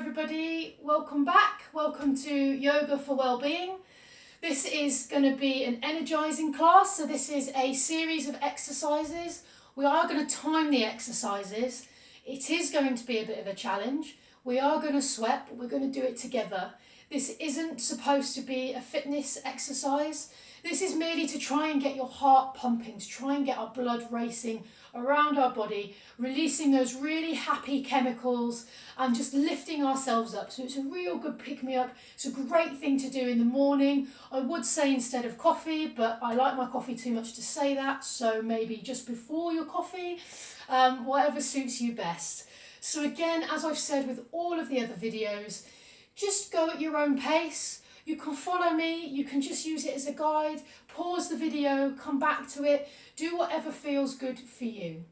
everybody, welcome back. Welcome to Yoga for Wellbeing. This is going to be an energizing class, so this is a series of exercises. We are going to time the exercises. It is going to be a bit of a challenge. We are going to sweat, but we're going to do it together. This isn't supposed to be a fitness exercise. This is merely to try and get your heart pumping, to try and get our blood racing around our body, releasing those really happy chemicals and just lifting ourselves up. So it's a real good pick-me-up. It's a great thing to do in the morning. I would say instead of coffee, but I like my coffee too much to say that, so maybe just before your coffee, whatever suits you best. So again, as I've said with all of the other videos, just go at your own pace. You can follow me, you can just use it as a guide, pause the video, come back to it, do whatever feels good for you.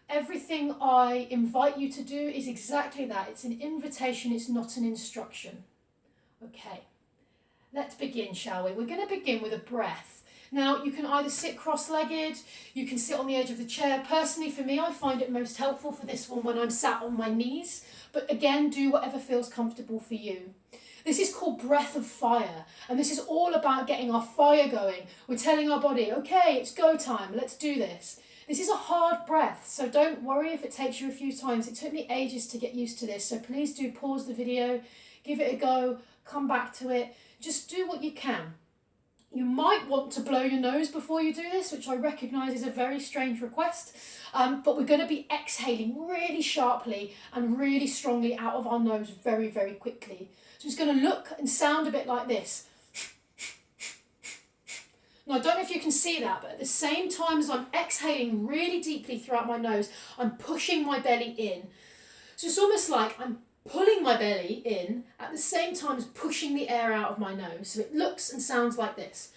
Everything I invite you to do is exactly that. It's an invitation, it's not an instruction. Okay, let's begin, shall we? We're going to begin with a breath. Now, you can either sit cross-legged, you can sit on the edge of the chair. Personally, for me, I find it most helpful for this one when I'm sat on my knees. But again, do whatever feels comfortable for you. This is called breath of fire, and this is all about getting our fire going. We're telling our body, okay, it's go time, let's do this. This is a hard breath, so don't worry if it takes you a few times. It took me ages to get used to this, so please do pause the video, give it a go, come back to it. Just do what you can. You might want to blow your nose before you do this, which I recognise is a very strange request, but we're going to be exhaling really sharply and really strongly out of our nose very, very quickly. So it's going to look and sound a bit like this. Now, I don't know if you can see that, but at the same time as I'm exhaling really deeply throughout my nose, I'm pushing my belly in. So it's almost like I'm pulling my belly in at the same time as pushing the air out of my nose. So it looks and sounds like this.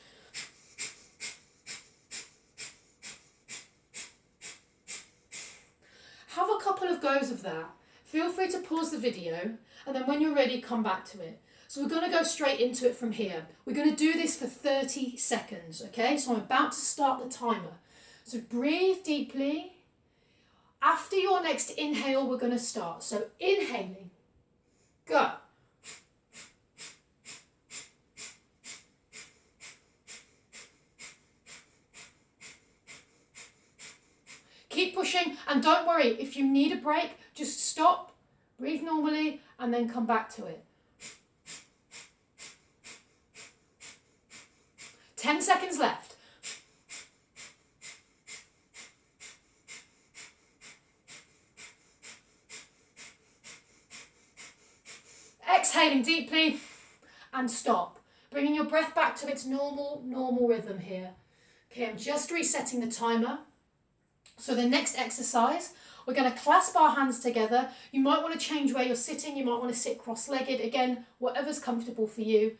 Have a couple of goes of that. Feel free to pause the video, and then when you're ready, come back to it. So we're going to go straight into it from here. We're going to do this for 30 seconds, okay? So I'm about to start the timer. So breathe deeply. After your next inhale, we're going to start. So inhaling. Go. Keep pushing, and don't worry, if you need a break, just stop, breathe normally, and then come back to it. 10 seconds left. Exhaling deeply and stop. Bringing your breath back to its normal rhythm here. Okay, I'm just resetting the timer. So the next exercise, we're going to clasp our hands together. You might want to change where you're sitting. You might want to sit cross-legged. Again, whatever's comfortable for you.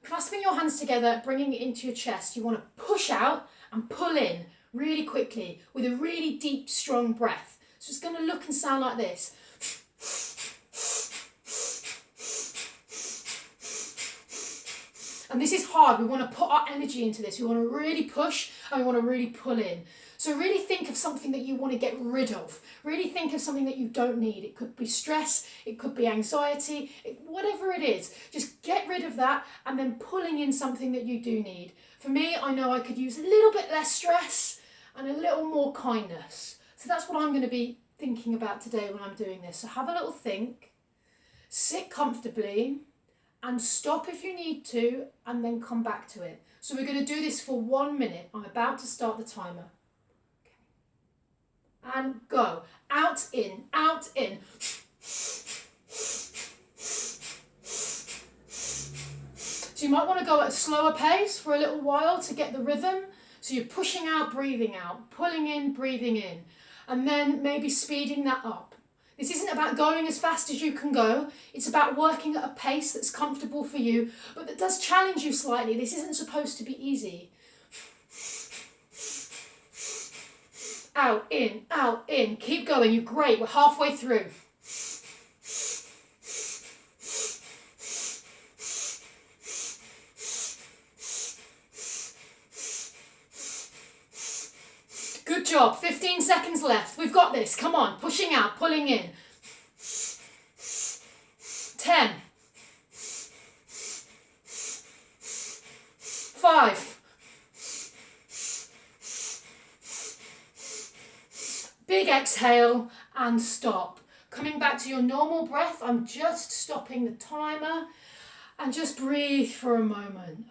Clasping your hands together, bringing it into your chest. You want to push out and pull in really quickly with a really deep, strong breath. So it's going to look and sound like this. And this is hard. We want to put our energy into this. We want to really push and we want to really pull in. So really think of something that you want to get rid of. Really think of something that you don't need. It could be stress, it could be anxiety, whatever it is. Just get rid of that and then pulling in something that you do need. For me, I know I could use a little bit less stress and a little more kindness. So that's what I'm going to be thinking about today when I'm doing this. So have a little think, sit comfortably, and stop if you need to, and then come back to it. So we're going to do this for 1 minute. I'm about to start the timer. And go. Out, in, out, in. So you might want to go at a slower pace for a little while to get the rhythm. So you're pushing out, breathing out, pulling in, breathing in, and then maybe speeding that up. This isn't about going as fast as you can go. It's about working at a pace that's comfortable for you, but that does challenge you slightly. This isn't supposed to be easy. Out, in. Keep going. You're great. We're halfway through. Good job. 15 seconds left. We've got this. Come on. Pushing out, pulling in. 10, 5, big exhale and stop. Coming back to your normal breath, I'm just stopping the timer and just breathe for a moment.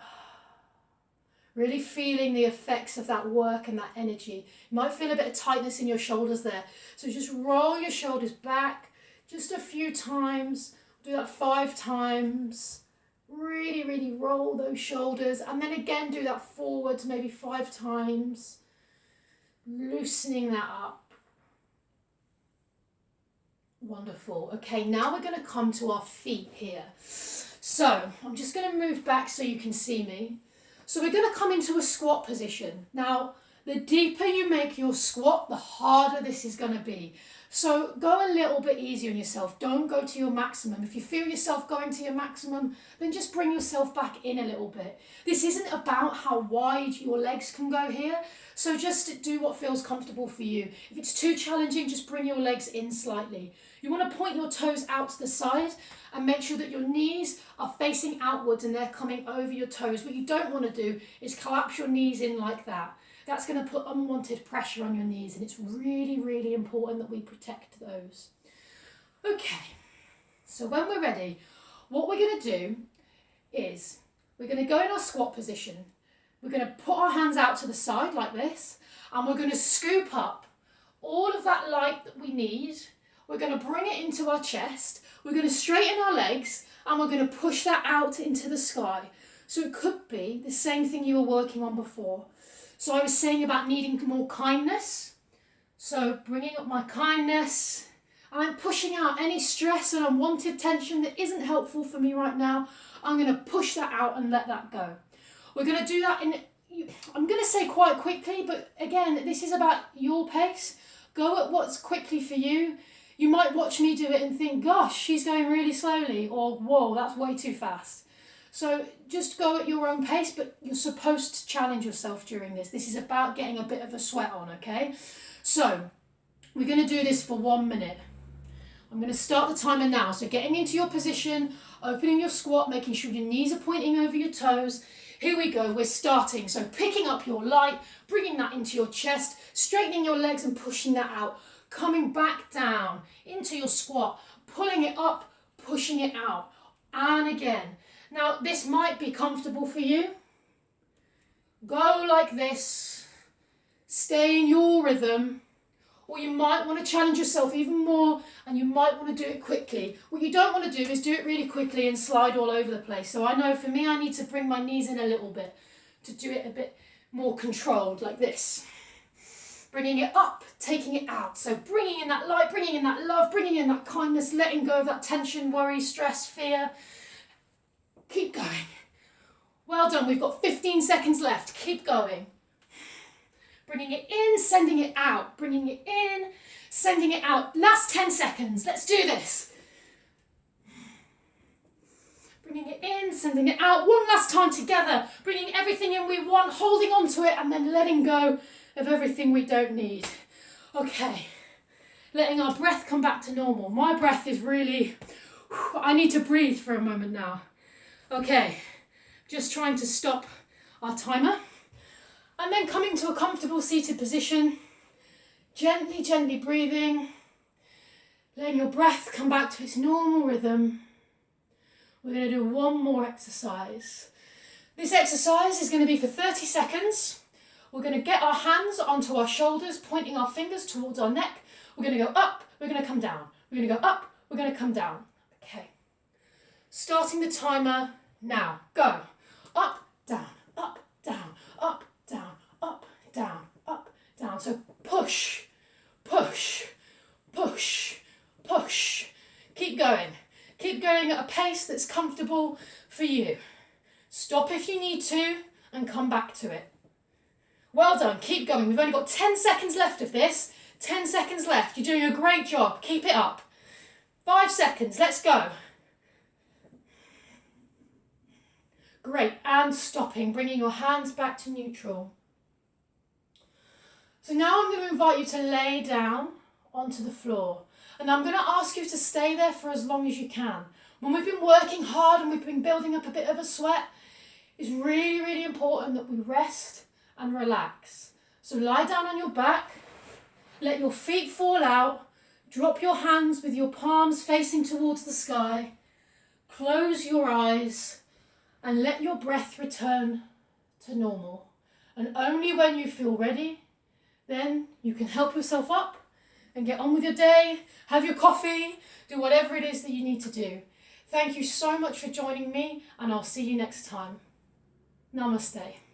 Really feeling the effects of that work and that energy. You might feel a bit of tightness in your shoulders there. So just roll your shoulders back just a few times. Do that 5 times. Really, really roll those shoulders. And then again, do that forwards maybe 5 times. Loosening that up. Wonderful. Okay, now we're going to come to our feet here. So I'm just going to move back so you can see me. So we're going to come into a squat position. Now, the deeper you make your squat, the harder this is going to be. So go a little bit easier on yourself. Don't go to your maximum. If you feel yourself going to your maximum, then just bring yourself back in a little bit. This isn't about how wide your legs can go here. So just do what feels comfortable for you. If it's too challenging, just bring your legs in slightly. You want to point your toes out to the side and make sure that your knees are facing outwards and they're coming over your toes. What you don't want to do is collapse your knees in like that. That's going to put unwanted pressure on your knees, and it's really, really important that we protect those. Okay, so when we're ready, what we're going to do is we're going to go in our squat position. We're going to put our hands out to the side like this, and we're going to scoop up all of that light that we need. We're going to bring it into our chest. We're going to straighten our legs, and we're going to push that out into the sky. So it could be the same thing you were working on before. So I was saying about needing more kindness. So bringing up my kindness, and I'm pushing out any stress and unwanted tension that isn't helpful for me right now. I'm going to push that out and let that go. We're going to do that I'm going to say quite quickly, but again, this is about your pace. Go at what's quickly for you. You might watch me do it and think, gosh, she's going really slowly, or whoa, that's way too fast. So just go at your own pace, but you're supposed to challenge yourself during this. This is about getting a bit of a sweat on, okay? So we're going to do this for 1 minute. I'm going to start the timer now. So getting into your position, opening your squat, making sure your knees are pointing over your toes. Here we go, we're starting. So picking up your light, bringing that into your chest, straightening your legs and pushing that out. Coming back down into your squat, pulling it up, pushing it out. And again. Now, this might be comfortable for you. Go like this. Stay in your rhythm. Or you might want to challenge yourself even more, and you might want to do it quickly. What you don't want to do is do it really quickly and slide all over the place. So I know for me, I need to bring my knees in a little bit to do it a bit more controlled, like this. Bringing it up, taking it out. So bringing in that light, bringing in that love, bringing in that kindness, letting go of that tension, worry, stress, fear. Keep going. Well done, we've got 15 seconds left. Keep going. Bringing it in, sending it out. Bringing it in, sending it out. Last 10 seconds. Let's do this. Bringing it in, sending it out. One last time together. Bringing everything in we want, holding on to it, and then letting go of everything we don't need. Okay. Letting our breath come back to normal. My breath is really... I need to breathe for a moment now. Okay, just trying to stop our timer. And then coming to a comfortable seated position. Gently, gently breathing. Letting your breath come back to its normal rhythm. We're going to do one more exercise. This exercise is going to be for 30 seconds. We're going to get our hands onto our shoulders, pointing our fingers towards our neck. We're going to go up, we're going to come down. We're going to go up, we're going to come down. Okay. Starting the timer now. Go. Up, down, up, down, up, down, up, down, up, down. So push, push, push, push. Keep going. Keep going at a pace that's comfortable for you. Stop if you need to and come back to it. Well done. Keep going. We've only got 10 seconds left of this. 10 seconds left. You're doing a great job. Keep it up. 5 seconds. Let's go. Great, and stopping, bringing your hands back to neutral. So now I'm going to invite you to lay down onto the floor. And I'm going to ask you to stay there for as long as you can. When we've been working hard and we've been building up a bit of a sweat, it's really, really important that we rest and relax. So lie down on your back, let your feet fall out, drop your hands with your palms facing towards the sky, close your eyes and let your breath return to normal. And only when you feel ready, then you can help yourself up and get on with your day, have your coffee, do whatever it is that you need to do. Thank you so much for joining me, and I'll see you next time. Namaste.